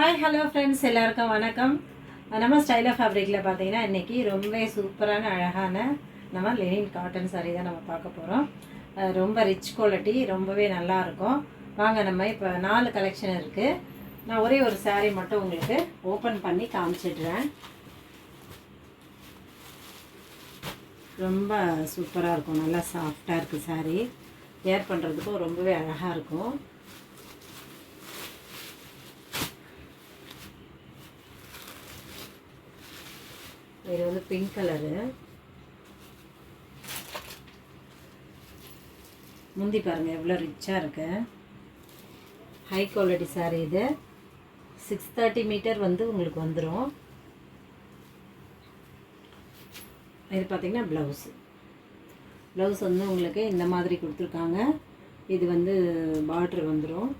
Hi hello friends, எல்லாருக்கும் வணக்கம். நம்ம ஸ்டைல் ஆஃப் ஃபேப்ரிக்கில் பார்த்தீங்கன்னா இன்றைக்கி ரொம்ப சூப்பரான அழகான நம்ம லெனின் காட்டன் சாரீ தான் நம்ம பார்க்க போகிறோம். ரொம்ப ரிச் குவாலிட்டி, ரொம்பவே நல்லாயிருக்கும். வாங்க நம்ம இப்போ 4 கலெக்ஷன் இருக்குது. நான் ஒரே ஒரு சாரீ மட்டும் உங்களுக்கு ஓப்பன் பண்ணி காமிச்சிடுறேன். ரொம்ப சூப்பராக இருக்கும், நல்லா சாஃப்டாக இருக்குது சாரீ. வேர் பண்ணுறதுக்கும் ரொம்பவே அழகாக இருக்கும். இது வந்து பிங்க் கலரு. முந்தி பாருங்கள் எவ்வளோ ரிச்சாக இருக்கு. High quality sari. இது 630 மீட்டர் வந்து உங்களுக்கு வந்துடும். இது பார்த்திங்கன்னா ப்ளவுஸ் வந்து உங்களுக்கு இந்த மாதிரி கொடுத்துருக்காங்க. இது வந்து பார்ட்ரு வந்துடும்.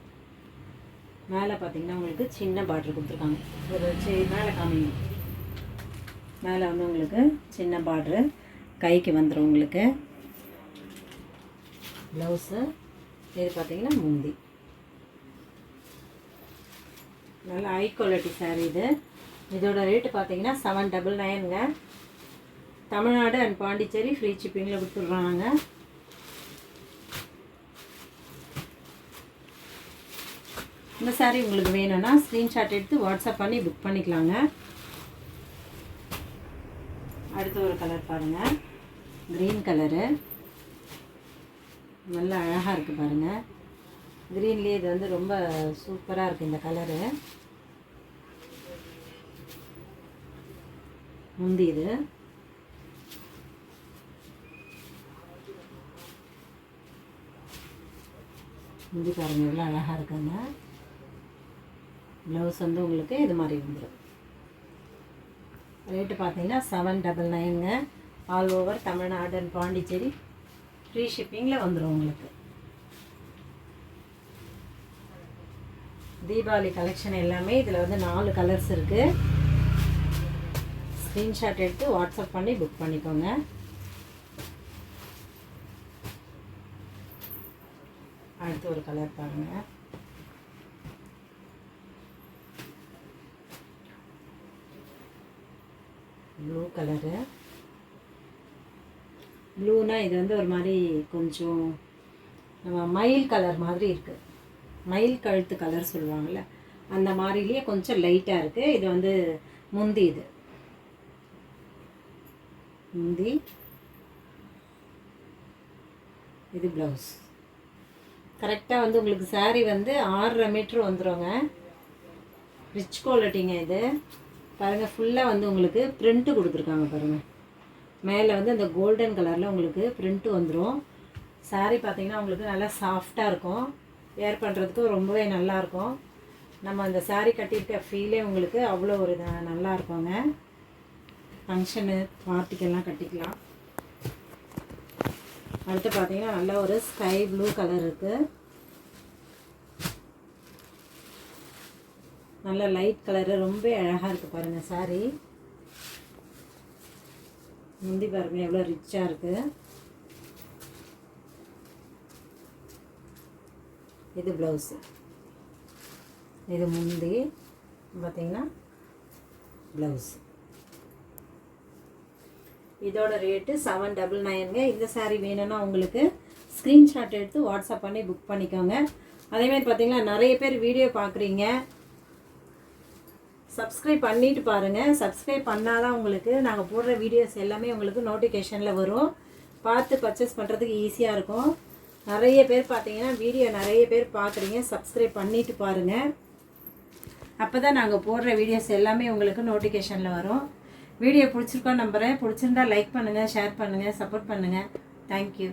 மேலே பார்த்திங்கன்னா உங்களுக்கு சின்ன பார்ட்ரு கொடுத்துருக்காங்க. ஒரு மேலே காமிங்க. மேலே வந்து உங்களுக்கு சின்ன பார்ட்ரு கைக்கு வந்துடும் உங்களுக்கு. ப்ளவுஸு இது பார்த்திங்கன்னா முந்தி. நல்ல ஹை குவாலிட்டி சாரீ இது. இதோட ரேட்டு பார்த்திங்கன்னா 799ங்க. தமிழ்நாடு அண்ட் பாண்டிச்சேரி ஃப்ரீ ஷிப்பிங்கில் கொடுத்துட்றாங்க. இந்த சாரீ உங்களுக்கு வேணும்னா ஸ்க்ரீன்ஷாட் எடுத்து வாட்ஸ்அப் பண்ணி புக் பண்ணிக்கலாங்க. அடுத்த ஒரு கலர் பாருங்கள், க்ரீன் கலரு. நல்லா அழகாக இருக்குது பாருங்கள். க்ரீன்லேயே இது வந்து ரொம்ப சூப்பராக இருக்குது இந்த கலரு. முந்தி இது முந்தி பாருங்கள் எவ்வளோ அழகாக இருக்குங்க. ப்ளவுஸ் வந்து உங்களுக்கு இது மாதிரி வந்துடும். ரேட்டு பார்த்தீங்கன்னா 799ங்க. All over Tamil Nadu and Pondicherry free ஷிப்பிங்கில் வந்துடும் உங்களுக்கு. தீபாவளி கலெக்ஷன் எல்லாமே இதில் வந்து 4 கலர்ஸ் இருக்குது. ஸ்க்ரீன்ஷாட் எடுத்து வாட்ஸ்அப் பண்ணி புக் பண்ணிக்கோங்க. அடுத்து ஒரு கலர் பாருங்கள். Blue colour. ப்ளூனா இது வந்து ஒரு மாதிரி கொஞ்சம் நம்ம மயில் கலர் மாதிரி இருக்குது. மயில் கழுத்து கலர் சொல்லுவாங்கள்ல, அந்த மாதிரிலேயே கொஞ்சம் லைட்டாக இருக்குது. இது வந்து முந்தி. இது முந்தி. இது ப்ளவுஸ். கரெக்டாக வந்து உங்களுக்கு சாரீ வந்து 6.5 மீட்ரு வந்துடுங்க. ரிச் குவாலிட்டிங்க இது. பாருங்கள், ஃபுல்லாக வந்து உங்களுக்கு ப்ரிண்ட்டு கொடுத்துருக்காங்க பாருங்கள். மேலே வந்து அந்த கோல்டன் கலரில் உங்களுக்கு ப்ரிண்ட்டு வந்துடும். சாரீ பார்த்திங்கன்னா உங்களுக்கு நல்லா சாஃப்டாக இருக்கும். வேர் பண்ணுறதுக்கும் ரொம்பவே நல்லாயிருக்கும். நம்ம அந்த சாரீ கட்டியிருக்க ஃபீலே உங்களுக்கு அவ்வளோ ஒரு நல்லா இருக்குங்க. ஃபங்க்ஷனு பார்ட்டிக்கெல்லாம் கட்டிக்கலாம். அடுத்து பார்த்திங்கன்னா நல்ல ஒரு ஸ்கை ப்ளூ கலர் இருக்குது. நல்ல லைட் கலரு, ரொம்ப அழகாக இருக்குது பாருங்கள் சாரீ. முந்தி பாருங்கள் எவ்வளோ ரிச்சாக இருக்குது. இது ப்ளவுஸு. இது முந்தி பார்த்திங்கன்னா ப்ளவுஸ். இதோட ரேட்டு 799ங்க. இந்த சாரீ வேணும்னா உங்களுக்கு ஸ்க்ரீன்ஷாட் எடுத்து வாட்ஸ்அப் பண்ணி புக் பண்ணிக்கோங்க. அதேமாதிரி பார்த்திங்கன்னா நிறைய பேர் வீடியோ பார்க்குறீங்க, சப்ஸ்கிரைப் பண்ணிவிட்டு பாருங்கள். சப்ஸ்கிரைப் பண்ணால் தான் உங்களுக்கு நாங்கள் போடுற வீடியோஸ் எல்லாமே உங்களுக்கு நோட்டிஃபிகேஷனில் வரும். பார்த்து பர்ச்சேஸ் பண்ணுறதுக்கு ஈஸியாக இருக்கும். நிறைய பேர் பார்த்தீங்கன்னா வீடியோ நிறைய பேர் பார்க்குறீங்க, சப்ஸ்கிரைப் பண்ணிவிட்டு பாருங்கள். அப்போ தான் நாங்கள் போடுற வீடியோஸ் எல்லாமே உங்களுக்கு நோட்டிஃபிகேஷனில் வரும். வீடியோ பிடிச்சிருக்கோன்னு நம்புகிறேன். பிடிச்சிருந்தா லைக் பண்ணுங்கள், ஷேர் பண்ணுங்கள், சப்போர்ட் பண்ணுங்கள். தேங்க்யூ.